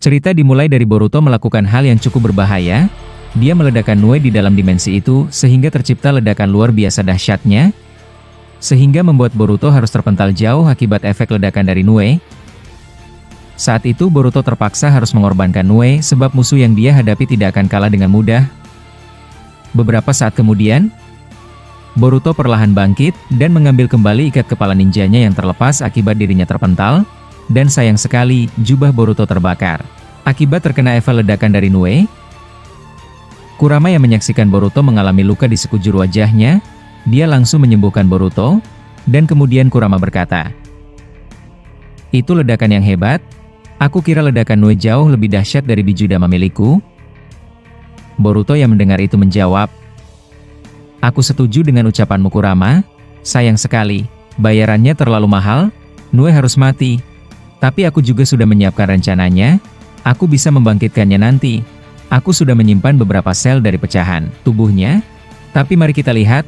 Cerita dimulai dari Boruto melakukan hal yang cukup berbahaya. Dia meledakkan Nue di dalam dimensi itu sehingga tercipta ledakan luar biasa dahsyatnya, sehingga membuat Boruto harus terpental jauh akibat efek ledakan dari Nue. Saat itu Boruto terpaksa harus mengorbankan Nue sebab musuh yang dia hadapi tidak akan kalah dengan mudah. Beberapa saat kemudian, Boruto perlahan bangkit dan mengambil kembali ikat kepala ninjanya yang terlepas akibat dirinya terpental, dan sayang sekali jubah Boruto terbakar akibat terkena efek ledakan dari Nue. Kurama yang menyaksikan Boruto mengalami luka di sekujur wajahnya, dia langsung menyembuhkan Boruto, dan kemudian Kurama berkata, "Itu ledakan yang hebat. Aku kira ledakan Nue jauh lebih dahsyat dari Bijudama milikku." Boruto yang mendengar itu menjawab, "Aku setuju dengan ucapanmu Kurama. Sayang sekali, bayarannya terlalu mahal, Nue harus mati. Tapi aku juga sudah menyiapkan rencananya, aku bisa membangkitkannya nanti. Aku sudah menyimpan beberapa sel dari pecahan tubuhnya. Tapi mari kita lihat,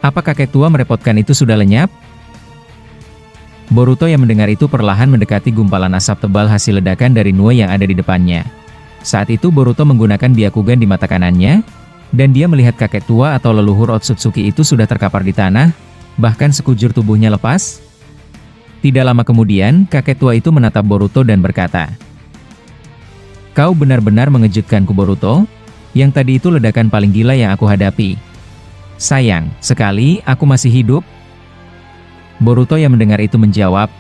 apa kakek tua merepotkan itu sudah lenyap?" Boruto yang mendengar itu perlahan mendekati gumpalan asap tebal hasil ledakan dari Nue yang ada di depannya. Saat itu Boruto menggunakan Byakugan di mata kanannya, dan dia melihat kakek tua atau leluhur Otsutsuki itu sudah terkapar di tanah, bahkan sekujur tubuhnya lepas. Tidak lama kemudian, kakek tua itu menatap Boruto dan berkata, "Kau benar-benar mengejutkanku Boruto, yang tadi itu ledakan paling gila yang aku hadapi. Sayang sekali aku masih hidup." Boruto yang mendengar itu menjawab,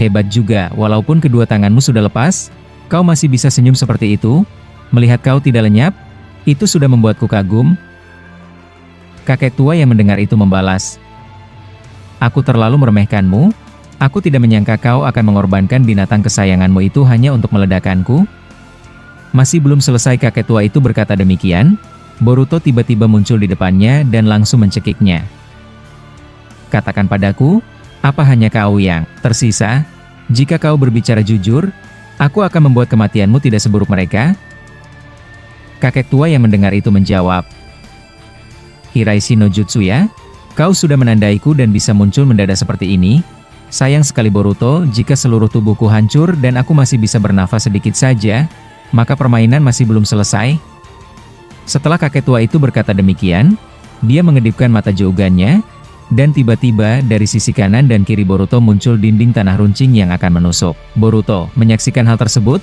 "Hebat juga, walaupun kedua tanganmu sudah lepas, kau masih bisa senyum seperti itu. Melihat kau tidak lenyap, itu sudah membuatku kagum." Kakek tua yang mendengar itu membalas, "Aku terlalu meremehkanmu. Aku tidak menyangka kau akan mengorbankan binatang kesayanganmu itu hanya untuk meledakkanku." Masih belum selesai kakek tua itu berkata demikian, Boruto tiba-tiba muncul di depannya dan langsung mencekiknya. "Katakan padaku, apa hanya kau yang tersisa? Jika kau berbicara jujur, aku akan membuat kematianmu tidak seburuk mereka." Kakek tua yang mendengar itu menjawab, "Hiraishi no Jutsu ya? Kau sudah menandaiku dan bisa muncul mendadak seperti ini. Sayang sekali Boruto, jika seluruh tubuhku hancur dan aku masih bisa bernafas sedikit saja, maka permainan masih belum selesai." Setelah kakek tua itu berkata demikian, dia mengedipkan mata jaugannya, dan tiba-tiba dari sisi kanan dan kiri Boruto muncul dinding tanah runcing yang akan menusuk Boruto. Menyaksikan hal tersebut,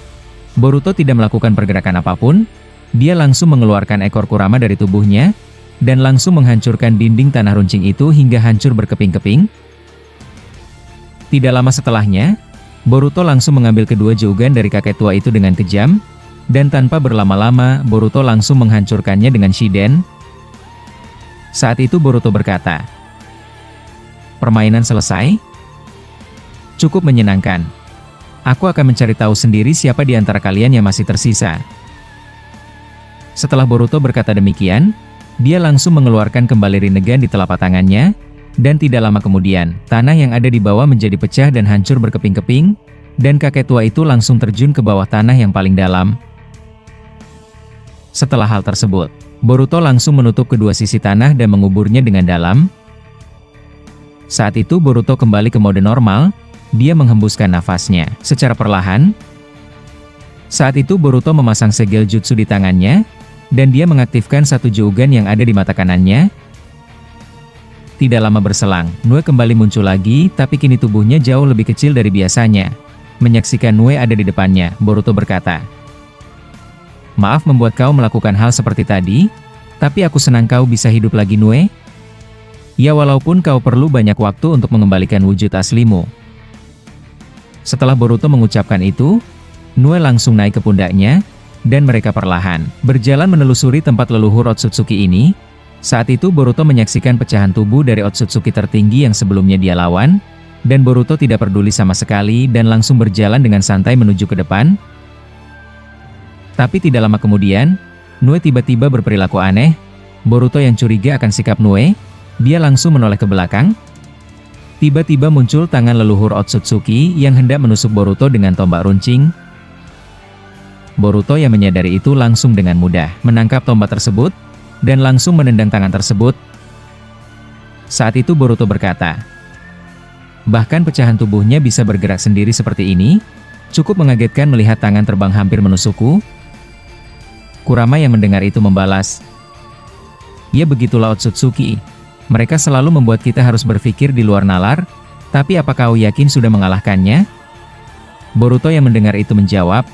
Boruto tidak melakukan pergerakan apapun. Dia langsung mengeluarkan ekor Kurama dari tubuhnya, dan langsung menghancurkan dinding tanah runcing itu hingga hancur berkeping-keping. Tidak lama setelahnya, Boruto langsung mengambil kedua jaugan dari kakek tua itu dengan kejam, dan tanpa berlama-lama Boruto langsung menghancurkannya dengan Shiden. Saat itu Boruto berkata, "Permainan selesai? Cukup menyenangkan. Aku akan mencari tahu sendiri siapa di antara kalian yang masih tersisa." Setelah Boruto berkata demikian, dia langsung mengeluarkan kembali Rinnegan di telapak tangannya, dan tidak lama kemudian, tanah yang ada di bawah menjadi pecah dan hancur berkeping-keping, dan kakek tua itu langsung terjun ke bawah tanah yang paling dalam. Setelah hal tersebut, Boruto langsung menutup kedua sisi tanah dan menguburnya dengan dalam. Saat itu Boruto kembali ke mode normal, dia menghembuskan nafasnya secara perlahan. Saat itu Boruto memasang segel jutsu di tangannya, dan dia mengaktifkan satu jaugan yang ada di mata kanannya. Tidak lama berselang, Nue kembali muncul lagi, tapi kini tubuhnya jauh lebih kecil dari biasanya. Menyaksikan Nue ada di depannya, Boruto berkata, "Maaf membuat kau melakukan hal seperti tadi, tapi aku senang kau bisa hidup lagi Nue. Ya walaupun kau perlu banyak waktu untuk mengembalikan wujud aslimu." Setelah Boruto mengucapkan itu, Nue langsung naik ke pundaknya, dan mereka perlahan berjalan menelusuri tempat leluhur Otsutsuki ini. Saat itu Boruto menyaksikan pecahan tubuh dari Otsutsuki tertinggi yang sebelumnya dia lawan, dan Boruto tidak peduli sama sekali dan langsung berjalan dengan santai menuju ke depan. Tapi tidak lama kemudian, Nue tiba-tiba berperilaku aneh. Boruto yang curiga akan sikap Nue, dia langsung menoleh ke belakang. Tiba-tiba muncul tangan leluhur Otsutsuki yang hendak menusuk Boruto dengan tombak runcing. Boruto yang menyadari itu langsung dengan mudah menangkap tombak tersebut, dan langsung menendang tangan tersebut. Saat itu Boruto berkata, "Bahkan pecahan tubuhnya bisa bergerak sendiri seperti ini? Cukup mengagetkan melihat tangan terbang hampir menusukku. Kurama yang mendengar itu membalas, "Ya begitulah Otsutsuki. Mereka selalu membuat kita harus berpikir di luar nalar, tapi apa kau yakin sudah mengalahkannya?" Boruto yang mendengar itu menjawab,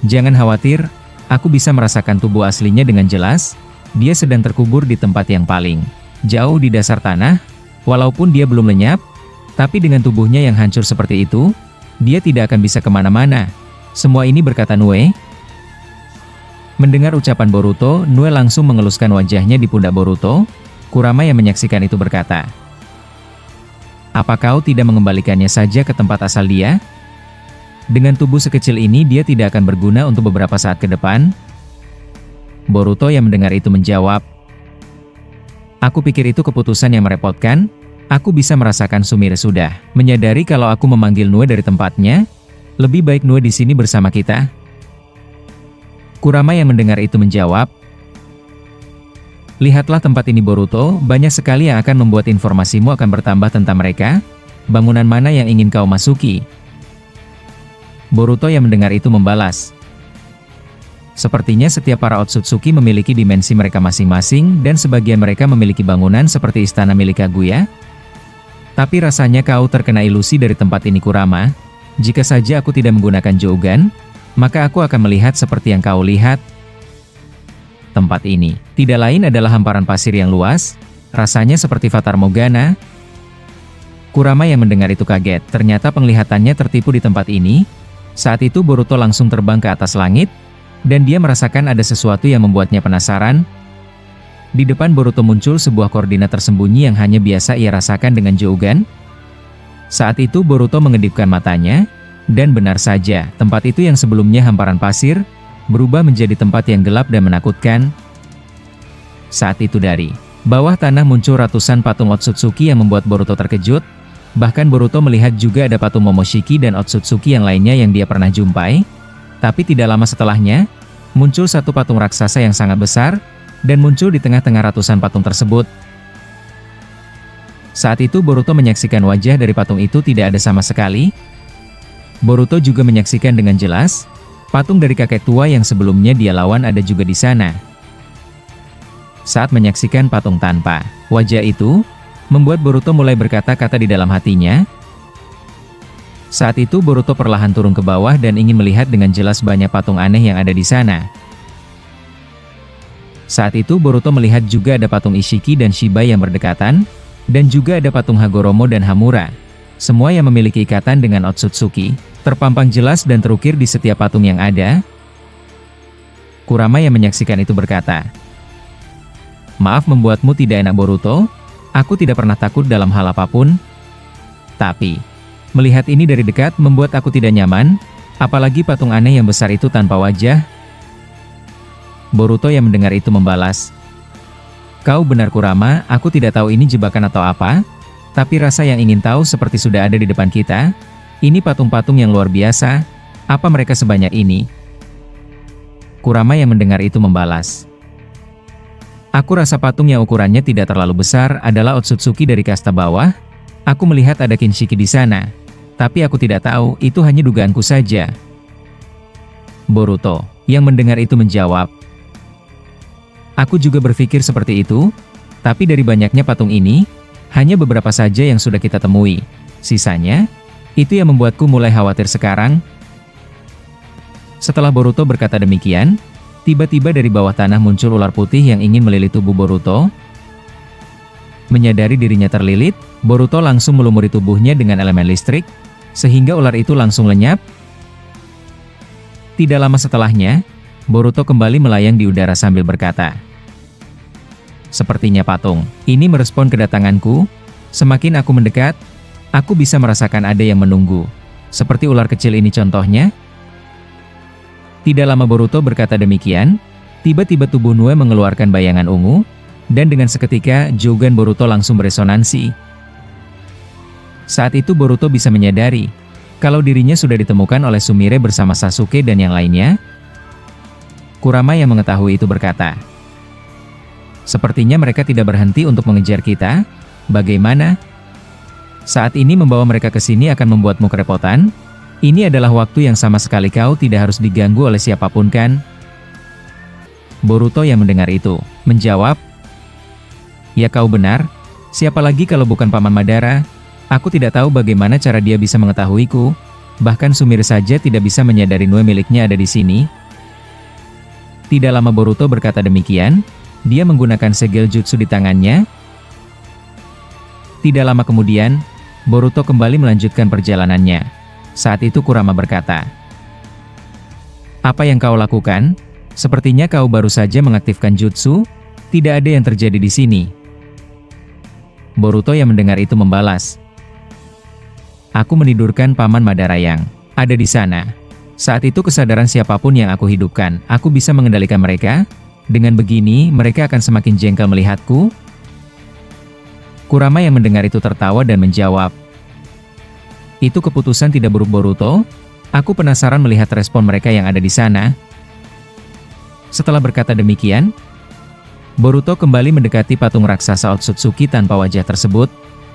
"Jangan khawatir, aku bisa merasakan tubuh aslinya dengan jelas. Dia sedang terkubur di tempat yang paling jauh di dasar tanah. Walaupun dia belum lenyap, tapi dengan tubuhnya yang hancur seperti itu, dia tidak akan bisa kemana-mana." Semua ini berkata Nue. Mendengar ucapan Boruto, Nue langsung mengeluskan wajahnya di pundak Boruto. Kurama yang menyaksikan itu berkata, "Apa kau tidak mengembalikannya saja ke tempat asal dia? Dengan tubuh sekecil ini dia tidak akan berguna untuk beberapa saat ke depan." Boruto yang mendengar itu menjawab, "Aku pikir itu keputusan yang merepotkan. Aku bisa merasakan Sumire sudah menyadari kalau aku memanggil Nue dari tempatnya. Lebih baik Nue di sini bersama kita." Kurama yang mendengar itu menjawab, "Lihatlah tempat ini Boruto, banyak sekali yang akan membuat informasimu akan bertambah tentang mereka. Bangunan mana yang ingin kau masuki?" Boruto yang mendengar itu membalas, "Sepertinya setiap para Otsutsuki memiliki dimensi mereka masing-masing dan sebagian mereka memiliki bangunan seperti istana milik Kaguya. Tapi rasanya kau terkena ilusi dari tempat ini Kurama. Jika saja aku tidak menggunakan Jougan, maka aku akan melihat seperti yang kau lihat. Tempat ini tidak lain adalah hamparan pasir yang luas, rasanya seperti Fatarmorgana." Kurama yang mendengar itu kaget, ternyata penglihatannya tertipu di tempat ini. Saat itu Boruto langsung terbang ke atas langit, dan dia merasakan ada sesuatu yang membuatnya penasaran. Di depan Boruto muncul sebuah koordinat tersembunyi yang hanya biasa ia rasakan dengan Jougan. Saat itu Boruto mengedipkan matanya, dan benar saja, tempat itu yang sebelumnya hamparan pasir, berubah menjadi tempat yang gelap dan menakutkan. Saat itu dari bawah tanah muncul ratusan patung Otsutsuki yang membuat Boruto terkejut. Bahkan Boruto melihat juga ada patung Momoshiki dan Otsutsuki yang lainnya yang dia pernah jumpai. Tapi tidak lama setelahnya, muncul satu patung raksasa yang sangat besar, dan muncul di tengah-tengah ratusan patung tersebut. Saat itu Boruto menyaksikan wajah dari patung itu tidak ada sama sekali. Boruto juga menyaksikan dengan jelas, patung dari kakek tua yang sebelumnya dia lawan ada juga di sana. Saat menyaksikan patung tanpa wajah itu, membuat Boruto mulai berkata-kata di dalam hatinya. Saat itu Boruto perlahan turun ke bawah dan ingin melihat dengan jelas banyak patung aneh yang ada di sana. Saat itu Boruto melihat juga ada patung Ishiki dan Shiba yang berdekatan, dan juga ada patung Hagoromo dan Hamura. Semua yang memiliki ikatan dengan Otsutsuki, terpampang jelas dan terukir di setiap patung yang ada. Kurama yang menyaksikan itu berkata, "Maaf membuatmu tidak enak Boruto, aku tidak pernah takut dalam hal apapun. Tapi, melihat ini dari dekat membuat aku tidak nyaman, apalagi patung aneh yang besar itu tanpa wajah." Boruto yang mendengar itu membalas, "Kau benar Kurama, aku tidak tahu ini jebakan atau apa, tapi rasa yang ingin tahu seperti sudah ada di depan kita. Ini patung-patung yang luar biasa, apa mereka sebanyak ini?" Kurama yang mendengar itu membalas, "Aku rasa patung yang ukurannya tidak terlalu besar adalah Otsutsuki dari kasta bawah. Aku melihat ada Kinshiki di sana, tapi aku tidak tahu, itu hanya dugaanku saja." Boruto yang mendengar itu menjawab, "Aku juga berpikir seperti itu, tapi dari banyaknya patung ini, hanya beberapa saja yang sudah kita temui. Sisanya, itu yang membuatku mulai khawatir sekarang." Setelah Boruto berkata demikian, tiba-tiba dari bawah tanah muncul ular putih yang ingin melilit tubuh Boruto. Menyadari dirinya terlilit, Boruto langsung melumuri tubuhnya dengan elemen listrik, sehingga ular itu langsung lenyap. Tidak lama setelahnya, Boruto kembali melayang di udara sambil berkata, "Sepertinya patung ini merespon kedatanganku. Semakin aku mendekat, aku bisa merasakan ada yang menunggu. Seperti ular kecil ini contohnya." Tidak lama Boruto berkata demikian, tiba-tiba tubuh Nue mengeluarkan bayangan ungu, dan dengan seketika Jougan Boruto langsung beresonansi. Saat itu Boruto bisa menyadari kalau dirinya sudah ditemukan oleh Sumire bersama Sasuke dan yang lainnya. Kurama yang mengetahui itu berkata, "Sepertinya mereka tidak berhenti untuk mengejar kita. Bagaimana? Saat ini membawa mereka ke sini akan membuatmu kerepotan. Ini adalah waktu yang sama sekali kau tidak harus diganggu oleh siapapun kan? Boruto yang mendengar itu, menjawab, "Ya kau benar, siapa lagi kalau bukan Paman Madara? Aku tidak tahu bagaimana cara dia bisa mengetahuiku, bahkan Sumire saja tidak bisa menyadari Nue miliknya ada di sini." Tidak lama Boruto berkata demikian, dia menggunakan segel jutsu di tangannya. Tidak lama kemudian, Boruto kembali melanjutkan perjalanannya. Saat itu Kurama berkata, "Apa yang kau lakukan? Sepertinya kau baru saja mengaktifkan jutsu, tidak ada yang terjadi di sini." Boruto yang mendengar itu membalas, "Aku menidurkan Paman Madara yang ada di sana. Saat itu kesadaran siapapun yang aku hidupkan, aku bisa mengendalikan mereka. Dengan begini, mereka akan semakin jengkel melihatku." Kurama yang mendengar itu tertawa dan menjawab, "Itu keputusan tidak buruk Boruto. Aku penasaran melihat respon mereka yang ada di sana." Setelah berkata demikian, Boruto kembali mendekati patung raksasa Otsutsuki tanpa wajah tersebut.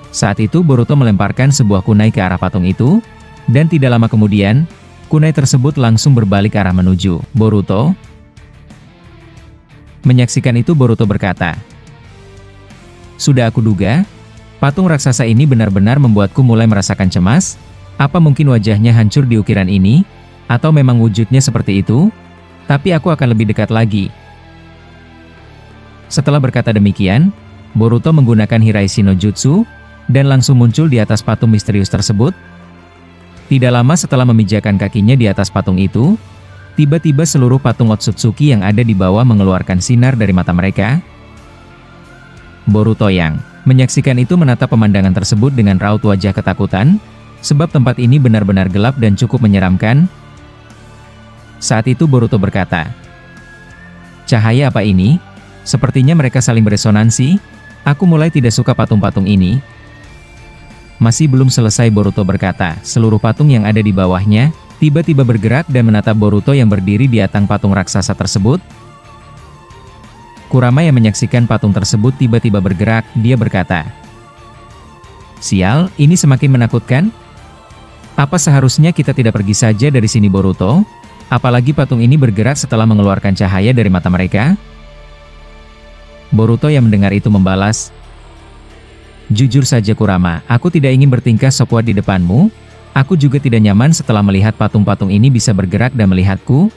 Saat itu Boruto melemparkan sebuah kunai ke arah patung itu, dan tidak lama kemudian, kunai tersebut langsung berbalik arah menuju Boruto. Menyaksikan itu Boruto berkata, "Sudah aku duga, patung raksasa ini benar-benar membuatku mulai merasakan cemas. Apa mungkin wajahnya hancur di ukiran ini? Atau memang wujudnya seperti itu? Tapi aku akan lebih dekat lagi." Setelah berkata demikian, Boruto menggunakan Hiraishi no Jutsu, dan langsung muncul di atas patung misterius tersebut. Tidak lama setelah memijakan kakinya di atas patung itu, tiba-tiba seluruh patung Otsutsuki yang ada di bawah mengeluarkan sinar dari mata mereka. Boruto yang menyaksikan itu menatap pemandangan tersebut dengan raut wajah ketakutan, sebab tempat ini benar-benar gelap dan cukup menyeramkan. Saat itu Boruto berkata, "Cahaya apa ini? Sepertinya mereka saling beresonansi. Aku mulai tidak suka patung-patung ini." Masih belum selesai Boruto berkata, seluruh patung yang ada di bawahnya tiba-tiba bergerak dan menatap Boruto yang berdiri di atas patung raksasa tersebut. Kurama yang menyaksikan patung tersebut tiba-tiba bergerak, dia berkata, "Sial, ini semakin menakutkan. Apa seharusnya kita tidak pergi saja dari sini Boruto? Apalagi patung ini bergerak setelah mengeluarkan cahaya dari mata mereka." Boruto yang mendengar itu membalas, "Jujur saja Kurama, aku tidak ingin bertingkah sok kuat di depanmu. Aku juga tidak nyaman setelah melihat patung-patung ini bisa bergerak dan melihatku.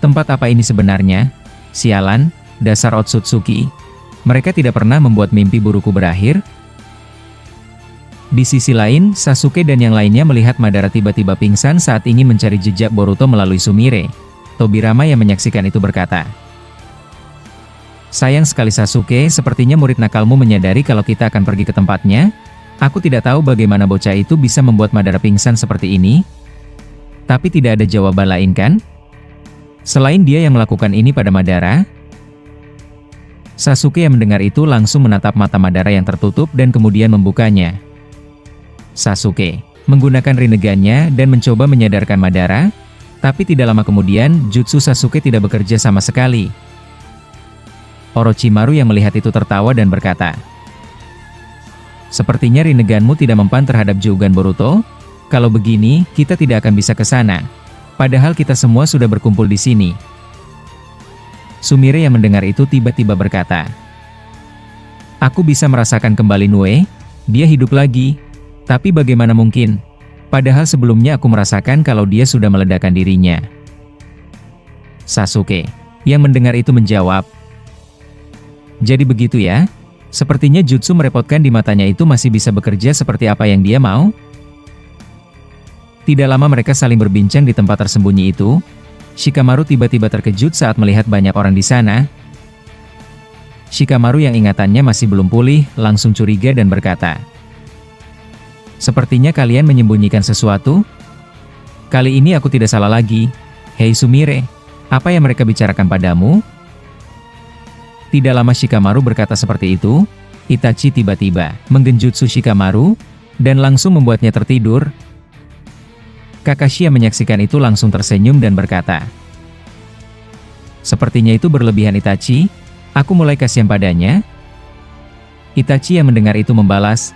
Tempat apa ini sebenarnya? Sialan, dasar Otsutsuki. Mereka tidak pernah membuat mimpi burukku berakhir." Di sisi lain, Sasuke dan yang lainnya melihat Madara tiba-tiba pingsan saat ingin mencari jejak Boruto melalui Sumire. Tobirama yang menyaksikan itu berkata, "Sayang sekali Sasuke, sepertinya murid nakalmu menyadari kalau kita akan pergi ke tempatnya. Aku tidak tahu bagaimana bocah itu bisa membuat Madara pingsan seperti ini. Tapi tidak ada jawaban lain kan? Selain dia yang melakukan ini pada Madara?" Sasuke yang mendengar itu langsung menatap mata Madara yang tertutup dan kemudian membukanya. Sasuke menggunakan Rinnegan-nya dan mencoba menyadarkan Madara, tapi tidak lama kemudian jutsu Sasuke tidak bekerja sama sekali. Orochimaru yang melihat itu tertawa dan berkata, "Sepertinya Rinnegan-mu tidak mempan terhadap Juugan Boruto. Kalau begini, kita tidak akan bisa ke sana. Padahal kita semua sudah berkumpul di sini." Sumire yang mendengar itu tiba-tiba berkata, "Aku bisa merasakan kembali Nue, dia hidup lagi. Tapi bagaimana mungkin? Padahal sebelumnya aku merasakan kalau dia sudah meledakkan dirinya." Sasuke yang mendengar itu menjawab, "Jadi begitu ya? Sepertinya jutsu merepotkan di matanya itu masih bisa bekerja seperti apa yang dia mau." Tidak lama mereka saling berbincang di tempat tersembunyi itu. Shikamaru tiba-tiba terkejut saat melihat banyak orang di sana. Shikamaru yang ingatannya masih belum pulih, langsung curiga dan berkata, "Sepertinya kalian menyembunyikan sesuatu. Kali ini aku tidak salah lagi. Hei Sumire, apa yang mereka bicarakan padamu?" Tidak lama Shikamaru berkata seperti itu, Itachi tiba-tiba menggenjutsu Shikamaru, dan langsung membuatnya tertidur. Kakashi yang menyaksikan itu langsung tersenyum dan berkata, "Sepertinya itu berlebihan Itachi, aku mulai kasihan padanya." Itachi yang mendengar itu membalas,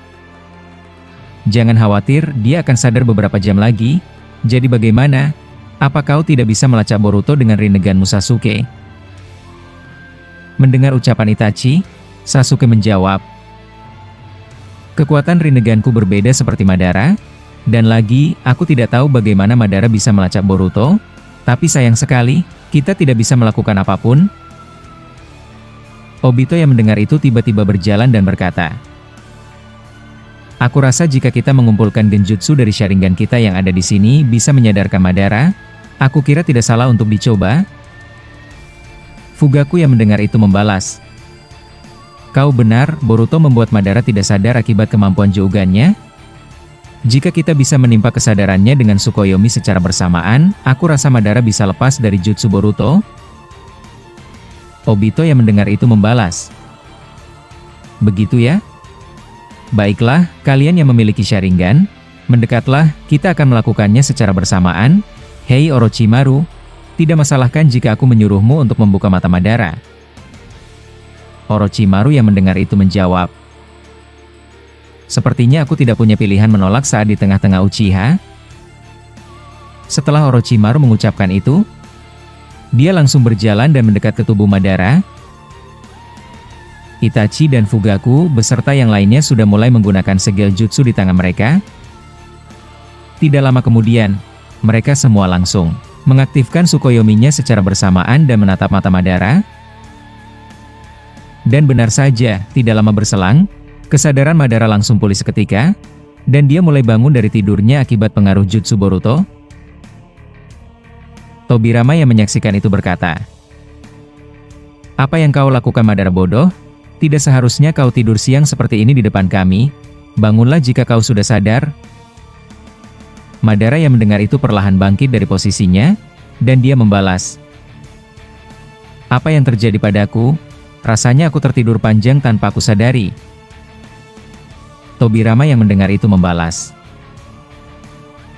Jangan khawatir, dia akan sadar beberapa jam lagi. Jadi bagaimana? Apa kau tidak bisa melacak Boruto dengan rinneganmu Sasuke? Mendengar ucapan Itachi, Sasuke menjawab, kekuatan rinneganku berbeda seperti Madara, dan lagi, aku tidak tahu bagaimana Madara bisa melacak Boruto, tapi sayang sekali, kita tidak bisa melakukan apapun. Obito yang mendengar itu tiba-tiba berjalan dan berkata, aku rasa jika kita mengumpulkan genjutsu dari Sharingan kita yang ada di sini bisa menyadarkan Madara, aku kira tidak salah untuk dicoba. Fugaku yang mendengar itu membalas, kau benar, Boruto membuat Madara tidak sadar akibat kemampuan Jougannya. Jika kita bisa menimpa kesadarannya dengan Tsukuyomi secara bersamaan, aku rasa Madara bisa lepas dari jutsu Boruto. Obito yang mendengar itu membalas, begitu ya? Baiklah, kalian yang memiliki Sharingan, mendekatlah, kita akan melakukannya secara bersamaan. Hei Orochimaru, tidak masalahkan jika aku menyuruhmu untuk membuka mata Madara? Orochimaru yang mendengar itu menjawab, sepertinya aku tidak punya pilihan menolak saat di tengah-tengah Uchiha. Setelah Orochimaru mengucapkan itu, dia langsung berjalan dan mendekat ke tubuh Madara. Itachi dan Fugaku beserta yang lainnya sudah mulai menggunakan segel jutsu di tangan mereka. Tidak lama kemudian, mereka semua langsung mengaktifkan Tsukuyomi-nya secara bersamaan dan menatap mata Madara. Dan benar saja, tidak lama berselang, kesadaran Madara langsung pulih seketika, dan dia mulai bangun dari tidurnya akibat pengaruh jutsu Boruto. Tobirama yang menyaksikan itu berkata, apa yang kau lakukan Madara bodoh? Tidak seharusnya kau tidur siang seperti ini di depan kami. Bangunlah jika kau sudah sadar. Madara yang mendengar itu perlahan bangkit dari posisinya, dan dia membalas, apa yang terjadi padaku? Rasanya aku tertidur panjang tanpa aku sadari. Tobirama yang mendengar itu membalas,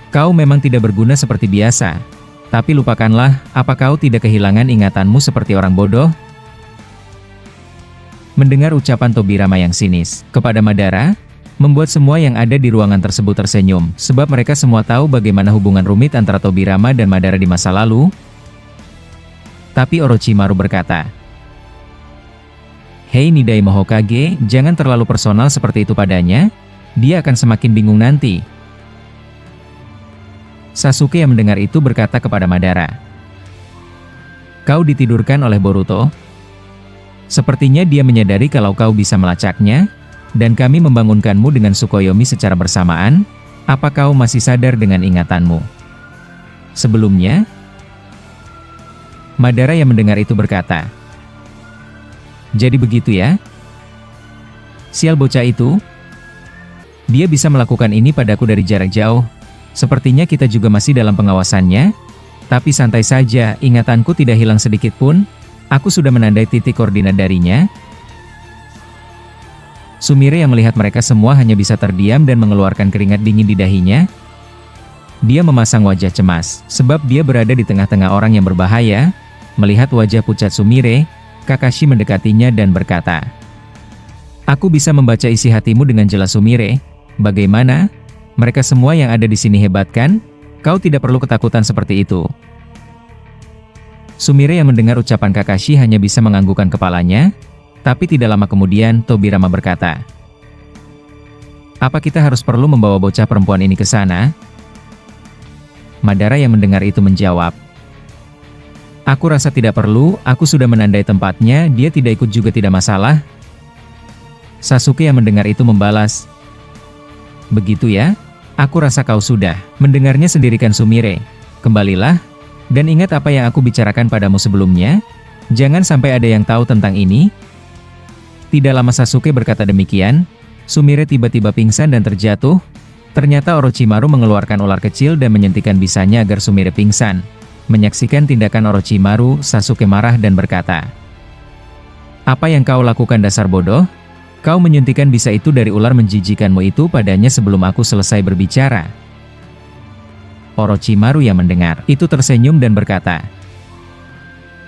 kau memang tidak berguna seperti biasa. Tapi lupakanlah, apa kau tidak kehilangan ingatanmu seperti orang bodoh? Mendengar ucapan Tobirama yang sinis kepada Madara, membuat semua yang ada di ruangan tersebut tersenyum, sebab mereka semua tahu bagaimana hubungan rumit antara Tobirama dan Madara di masa lalu. Tapi Orochimaru berkata, hei Nidaime Hokage, jangan terlalu personal seperti itu padanya, dia akan semakin bingung nanti. Sasuke yang mendengar itu berkata kepada Madara, kau ditidurkan oleh Boruto? Sepertinya dia menyadari kalau kau bisa melacaknya, dan kami membangunkanmu dengan Tsukuyomi secara bersamaan. Apa kau masih sadar dengan ingatanmu sebelumnya? Madara yang mendengar itu berkata, jadi begitu ya? Sial bocah itu. Dia bisa melakukan ini padaku dari jarak jauh. Sepertinya kita juga masih dalam pengawasannya. Tapi santai saja, ingatanku tidak hilang sedikit pun. Aku sudah menandai titik koordinat darinya. Sumire yang melihat mereka semua hanya bisa terdiam dan mengeluarkan keringat dingin di dahinya. Dia memasang wajah cemas, sebab dia berada di tengah-tengah orang yang berbahaya. Melihat wajah pucat Sumire, Kakashi mendekatinya dan berkata, aku bisa membaca isi hatimu dengan jelas Sumire. Bagaimana? Mereka semua yang ada di sini hebat kan? Kau tidak perlu ketakutan seperti itu. Sumire yang mendengar ucapan Kakashi hanya bisa menganggukkan kepalanya. Tapi tidak lama kemudian, Tobirama berkata, apa kita harus perlu membawa bocah perempuan ini ke sana? Madara yang mendengar itu menjawab, aku rasa tidak perlu, aku sudah menandai tempatnya, dia tidak ikut juga tidak masalah. Sasuke yang mendengar itu membalas, begitu ya? Aku rasa kau sudah mendengarnya sendiri kan Sumire. Kembalilah, dan ingat apa yang aku bicarakan padamu sebelumnya. Jangan sampai ada yang tahu tentang ini. Tidak lama Sasuke berkata demikian, Sumire tiba-tiba pingsan dan terjatuh. Ternyata Orochimaru mengeluarkan ular kecil dan menyuntikkan bisanya agar Sumire pingsan. Menyaksikan tindakan Orochimaru, Sasuke marah dan berkata, apa yang kau lakukan dasar bodoh? Kau menyuntikkan bisa itu dari ular menjijikanmu itu padanya sebelum aku selesai berbicara. Orochimaru yang mendengar itu tersenyum dan berkata,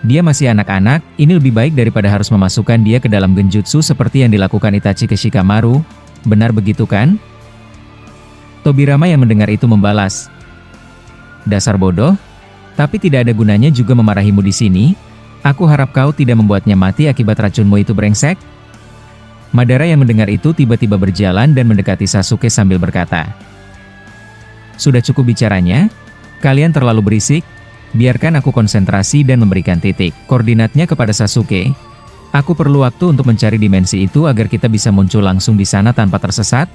dia masih anak-anak, ini lebih baik daripada harus memasukkan dia ke dalam genjutsu seperti yang dilakukan Itachi ke Shikamaru. Benar begitu kan? Tobirama yang mendengar itu membalas, "Dasar bodoh, tapi tidak ada gunanya juga memarahimu di sini. Aku harap kau tidak membuatnya mati akibat racunmu itu brengsek." Madara yang mendengar itu tiba-tiba berjalan dan mendekati Sasuke sambil berkata, "Sudah cukup bicaranya? Kalian terlalu berisik. Biarkan aku konsentrasi dan memberikan titik koordinatnya kepada Sasuke. Aku perlu waktu untuk mencari dimensi itu agar kita bisa muncul langsung di sana tanpa tersesat."